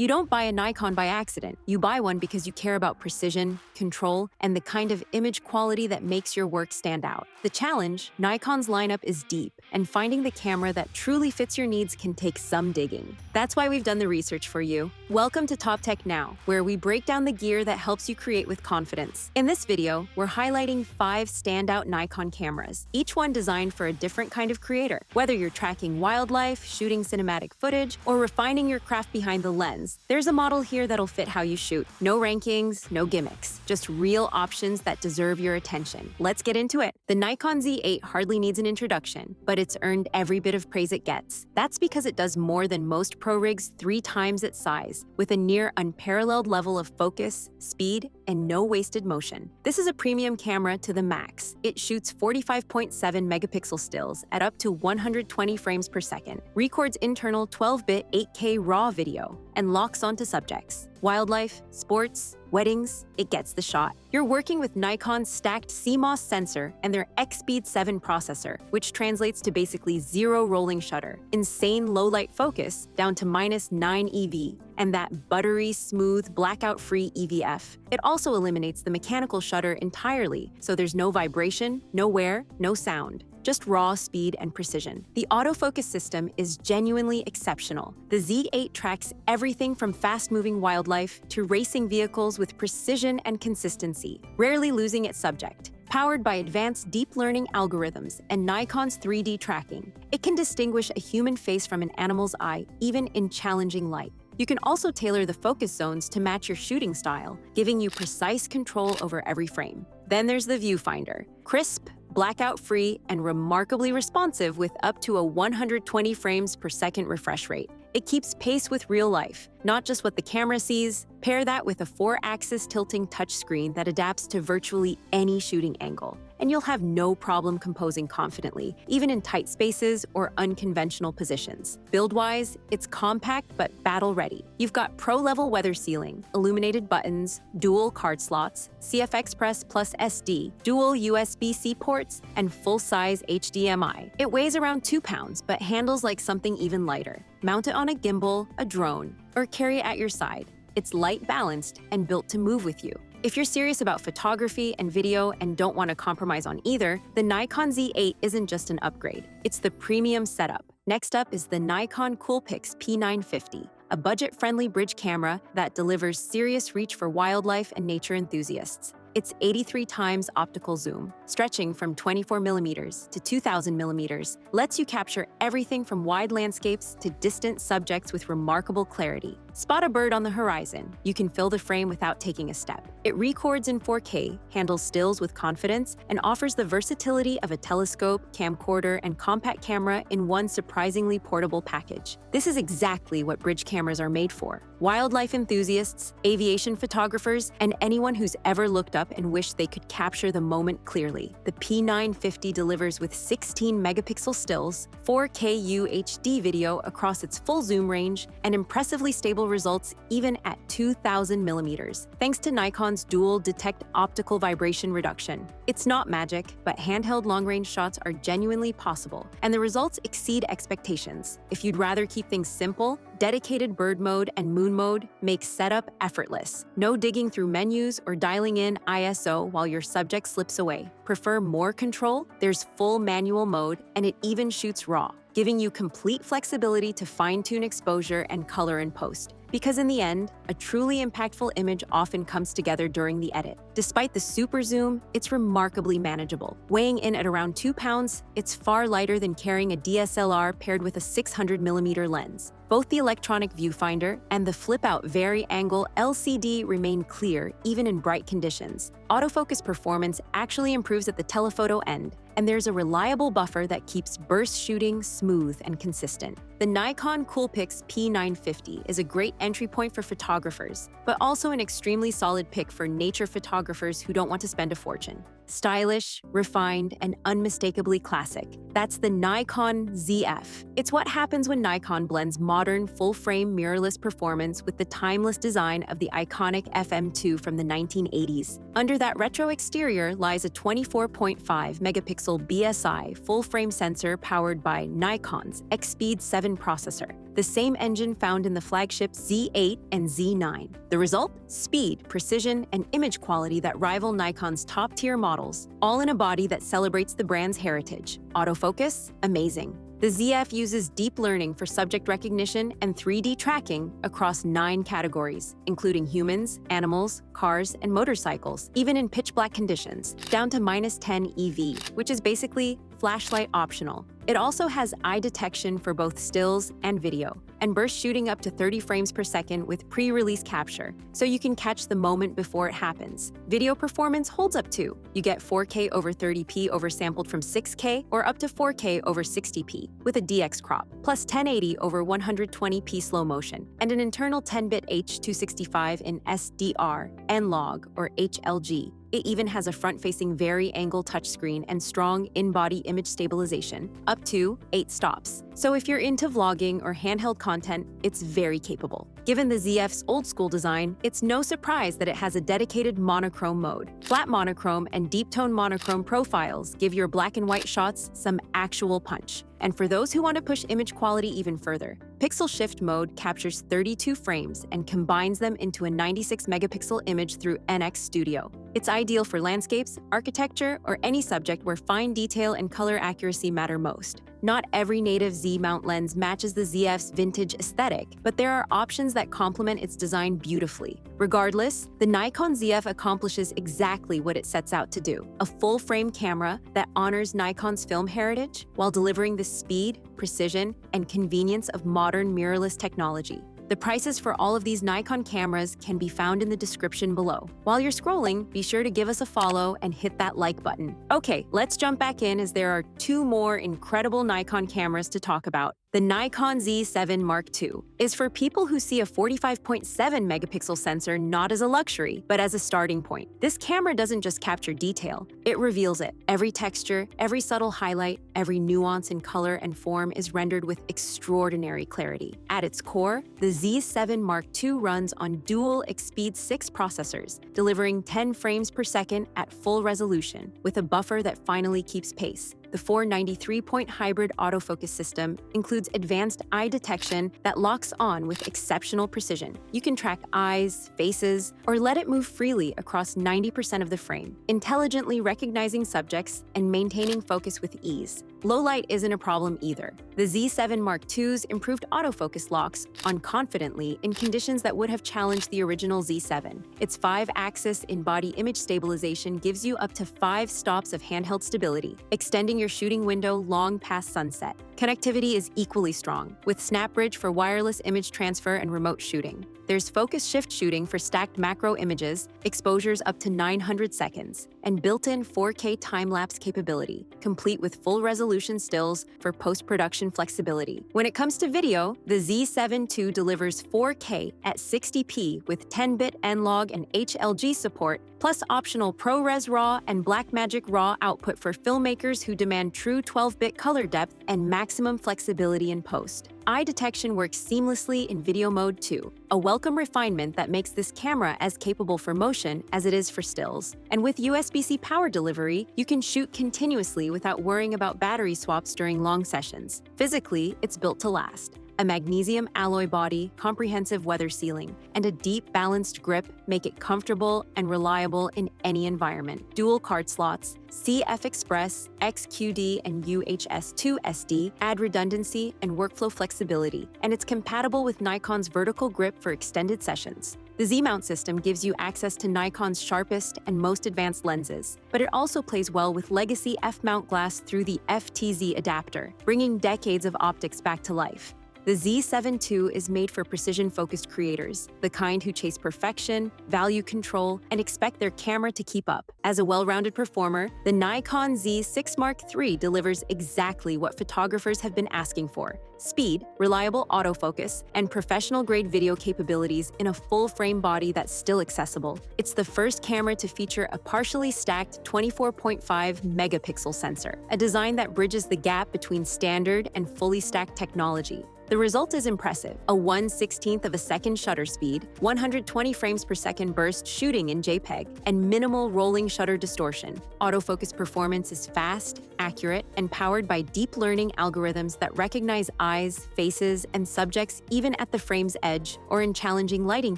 You don't buy a Nikon by accident. You buy one because you care about precision, control, and the kind of image quality that makes your work stand out. The challenge, Nikon's lineup is deep, and finding the camera that truly fits your needs can take some digging. That's why we've done the research for you. Welcome to Top Tech Now, where we break down the gear that helps you create with confidence. In this video, we're highlighting 5 standout Nikon cameras, each one designed for a different kind of creator. Whether you're tracking wildlife, shooting cinematic footage, or refining your craft behind the lens, there's a model here that'll fit how you shoot. No rankings, no gimmicks, just real options that deserve your attention. Let's get into it. The Nikon Z8 hardly needs an introduction, but it's earned every bit of praise it gets. That's because it does more than most pro rigs 3 times its size, with a near unparalleled level of focus, speed, and no wasted motion. This is a premium camera to the max. It shoots 45.7 megapixel stills at up to 120 frames per second, records internal 12-bit 8K RAW video, and locks onto subjects. Wildlife, sports, weddings, it gets the shot. You're working with Nikon's stacked CMOS sensor and their X-Speed 7 processor, which translates to basically 0 rolling shutter, insane low-light focus down to -9 EV, and that buttery smooth blackout-free EVF. It also eliminates the mechanical shutter entirely, so there's no vibration, no wear, no sound. Just raw speed and precision. The autofocus system is genuinely exceptional. The Z8 tracks everything from fast-moving wildlife to racing vehicles with precision and consistency, rarely losing its subject. Powered by advanced deep learning algorithms and Nikon's 3D tracking, it can distinguish a human face from an animal's eye, even in challenging light. You can also tailor the focus zones to match your shooting style, giving you precise control over every frame. Then there's the viewfinder. Crisp, blackout-free, and remarkably responsive with up to a 120 frames per second refresh rate. It keeps pace with real life, not just what the camera sees. Pair that with a 4-axis tilting touchscreen that adapts to virtually any shooting angle, and you'll have no problem composing confidently, even in tight spaces or unconventional positions. Build-wise, it's compact but battle-ready. You've got pro-level weather sealing, illuminated buttons, dual card slots, CF Express plus SD, dual USB-C ports, and full-size HDMI. It weighs around 2 pounds, but handles like something even lighter. Mount it on a gimbal, a drone, or carry it at your side. It's light balanced and built to move with you. If you're serious about photography and video and don't want to compromise on either, the Nikon Z8 isn't just an upgrade. It's the premium setup. Next up is the Nikon COOLPIX P950, a budget-friendly bridge camera that delivers serious reach for wildlife and nature enthusiasts. Its 83 times optical zoom, stretching from 24mm to 2000mm, lets you capture everything from wide landscapes to distant subjects with remarkable clarity. Spot a bird on the horizon, you can fill the frame without taking a step. It records in 4K, handles stills with confidence, and offers the versatility of a telescope, camcorder, and compact camera in one surprisingly portable package. This is exactly what bridge cameras are made for. Wildlife enthusiasts, aviation photographers, and anyone who's ever looked up and wished they could capture the moment clearly. The P950 delivers with 16 megapixel stills, 4K UHD video across its full zoom range, and impressively stable results even at 2000mm, thanks to Nikon's dual detect optical vibration reduction. It's not magic, but handheld long-range shots are genuinely possible, and the results exceed expectations. If you'd rather keep things simple, dedicated bird mode and moon mode make setup effortless. No digging through menus or dialing in ISO while your subject slips away. Prefer more control? There's full manual mode, and it even shoots RAW, giving you complete flexibility to fine-tune exposure and color in post. Because in the end, a truly impactful image often comes together during the edit. Despite the super zoom, it's remarkably manageable. Weighing in at around 2 pounds, it's far lighter than carrying a DSLR paired with a 600mm lens. Both the electronic viewfinder and the flip-out vari-angle LCD remain clear even in bright conditions. Autofocus performance actually improves at the telephoto end, and there's a reliable buffer that keeps burst shooting smooth and consistent. The Nikon COOLPIX P950 is a great entry point for photographers, but also an extremely solid pick for nature photographers who don't want to spend a fortune. Stylish, refined, and unmistakably classic. That's the Nikon Zf. It's what happens when Nikon blends modern, full-frame mirrorless performance with the timeless design of the iconic FM2 from the 1980s. Under that retro exterior lies a 24.5-megapixel BSI full-frame sensor powered by Nikon's X-Speed 7 processor, the same engine found in the flagship Z8 and Z9. The result? Speed, precision, and image quality that rival Nikon's top-tier models, all in a body that celebrates the brand's heritage. Autofocus? Amazing. The ZF uses deep learning for subject recognition and 3D tracking across 9 categories, including humans, animals, cars, and motorcycles, even in pitch-black conditions, down to -10 EV, which is basically flashlight optional. It also has eye detection for both stills and video, and burst shooting up to 30 frames per second with pre-release capture, so you can catch the moment before it happens. Video performance holds up too. You get 4K over 30p oversampled from 6K or up to 4K over 60p with a DX crop, plus 1080 over 120p slow motion, and an internal 10-bit H.265 in SDR, N-Log, or HLG. It even has a front-facing vari-angle touchscreen and strong in-body image stabilization, up to 8 stops. So if you're into vlogging or handheld content, it's very capable. Given the ZF's old-school design, it's no surprise that it has a dedicated monochrome mode. Flat monochrome and deep-tone monochrome profiles give your black and white shots some actual punch. And for those who want to push image quality even further, Pixel Shift mode captures 32 frames and combines them into a 96-megapixel image through NX Studio. It's ideal for landscapes, architecture, or any subject where fine detail and color accuracy matter most. Not every native Z-mount lens matches the ZF's vintage aesthetic, but there are options that complement its design beautifully. Regardless, the Nikon ZF accomplishes exactly what it sets out to do: a full-frame camera that honors Nikon's film heritage while delivering the speed, precision, and convenience of modern mirrorless technology. The prices for all of these Nikon cameras can be found in the description below. While you're scrolling, be sure to give us a follow and hit that like button. Okay, let's jump back in as there are 2 more incredible Nikon cameras to talk about. The Nikon Z7 Mark II is for people who see a 45.7-megapixel sensor not as a luxury, but as a starting point. This camera doesn't just capture detail, it reveals it. Every texture, every subtle highlight, every nuance in color and form is rendered with extraordinary clarity. At its core, the Z7 Mark II runs on dual X-Speed 6 processors, delivering 10 frames per second at full resolution, with a buffer that finally keeps pace. The 493-point hybrid autofocus system includes advanced eye detection that locks on with exceptional precision. You can track eyes, faces, or let it move freely across 90% of the frame, intelligently recognizing subjects and maintaining focus with ease. Low light isn't a problem either. The Z7 Mark II's improved autofocus locks on confidently in conditions that would have challenged the original Z7. Its 5-axis in-body image stabilization gives you up to 5 stops of handheld stability, extending your shooting window long past sunset. Connectivity is equally strong, with SnapBridge for wireless image transfer and remote shooting. There's focus shift shooting for stacked macro images, exposures up to 900 seconds, and built-in 4K time-lapse capability, complete with full-resolution stills for post-production flexibility. When it comes to video, the Z7 II delivers 4K at 60p with 10-bit N-Log and HLG support, plus optional ProRes RAW and Blackmagic RAW output for filmmakers who demand true 12-bit color depth and maximum flexibility in post. Eye detection works seamlessly in video mode too, a welcome refinement that makes this camera as capable for motion as it is for stills. And with USB-C power delivery, you can shoot continuously without worrying about battery swaps during long sessions. Physically, it's built to last. A magnesium alloy body, comprehensive weather sealing, and a deep, balanced grip make it comfortable and reliable in any environment. Dual card slots, CF Express, XQD, and UHS-2 SD add redundancy and workflow flexibility, and it's compatible with Nikon's vertical grip for extended sessions. The Z-mount system gives you access to Nikon's sharpest and most advanced lenses, but it also plays well with legacy F-mount glass through the FTZ adapter, bringing decades of optics back to life. The Z7 II is made for precision-focused creators, the kind who chase perfection, value control, and expect their camera to keep up. As a well-rounded performer, the Nikon Z6 III delivers exactly what photographers have been asking for: speed, reliable autofocus, and professional-grade video capabilities in a full-frame body that's still accessible. It's the first camera to feature a partially stacked 24.5 megapixel sensor, a design that bridges the gap between standard and fully stacked technology. The result is impressive: a 1/16 of a second shutter speed, 120 frames per second burst shooting in JPEG, and minimal rolling shutter distortion. Autofocus performance is fast, accurate, and powered by deep learning algorithms that recognize eyes, faces, and subjects even at the frame's edge or in challenging lighting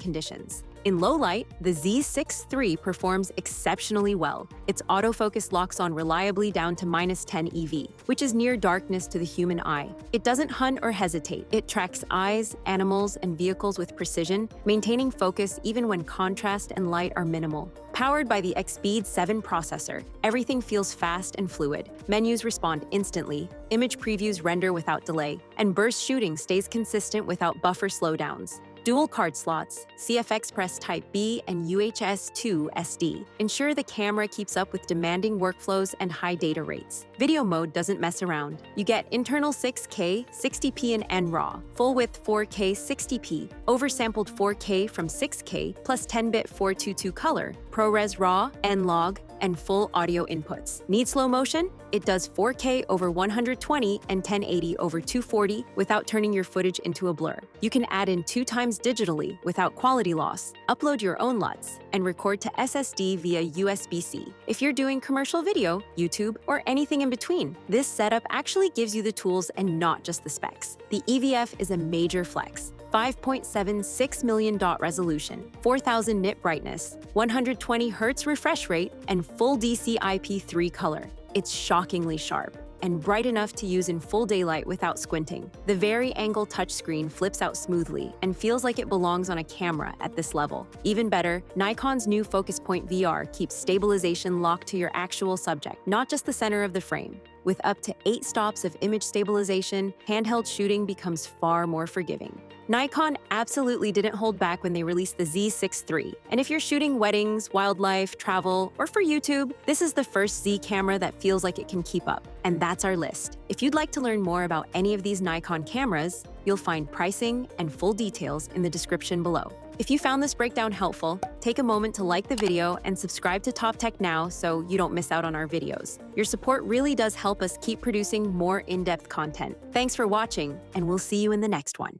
conditions. In low light, the Z6 III performs exceptionally well. Its autofocus locks on reliably down to -10 EV, which is near darkness to the human eye. It doesn't hunt or hesitate. It tracks eyes, animals, and vehicles with precision, maintaining focus even when contrast and light are minimal. Powered by the Expeed 7 processor, everything feels fast and fluid. Menus respond instantly, image previews render without delay, and burst shooting stays consistent without buffer slowdowns. Dual card slots, CF Express Type B and UHS-2 SD, ensure the camera keeps up with demanding workflows and high data rates. Video mode doesn't mess around. You get internal 6K, 60p and NRAW, full-width 4K 60p, oversampled 4K from 6K, plus 10-bit 422 color, ProRes RAW, N-Log, and full audio inputs. Need slow motion? It does 4K over 120 and 1080 over 240 without turning your footage into a blur. You can add in 2 times digitally without quality loss, upload your own LUTs, and record to SSD via USB-C. If you're doing commercial video, YouTube, or anything in between, this setup actually gives you the tools and not just the specs. The EVF is a major flex. 5.76 million dot resolution, 4000 nit brightness, 120 Hz refresh rate, and full DCI-P3 color. It's shockingly sharp and bright enough to use in full daylight without squinting. The vari-angle touchscreen flips out smoothly and feels like it belongs on a camera at this level. Even better, Nikon's new Focus Point VR keeps stabilization locked to your actual subject, not just the center of the frame. With up to 8 stops of image stabilization, handheld shooting becomes far more forgiving. Nikon absolutely didn't hold back when they released the Z6 III. And if you're shooting weddings, wildlife, travel, or for YouTube, this is the first Z camera that feels like it can keep up. And that's our list. If you'd like to learn more about any of these Nikon cameras, you'll find pricing and full details in the description below. If you found this breakdown helpful, take a moment to like the video and subscribe to Top Tech now so you don't miss out on our videos. Your support really does help us keep producing more in-depth content. Thanks for watching, and we'll see you in the next one.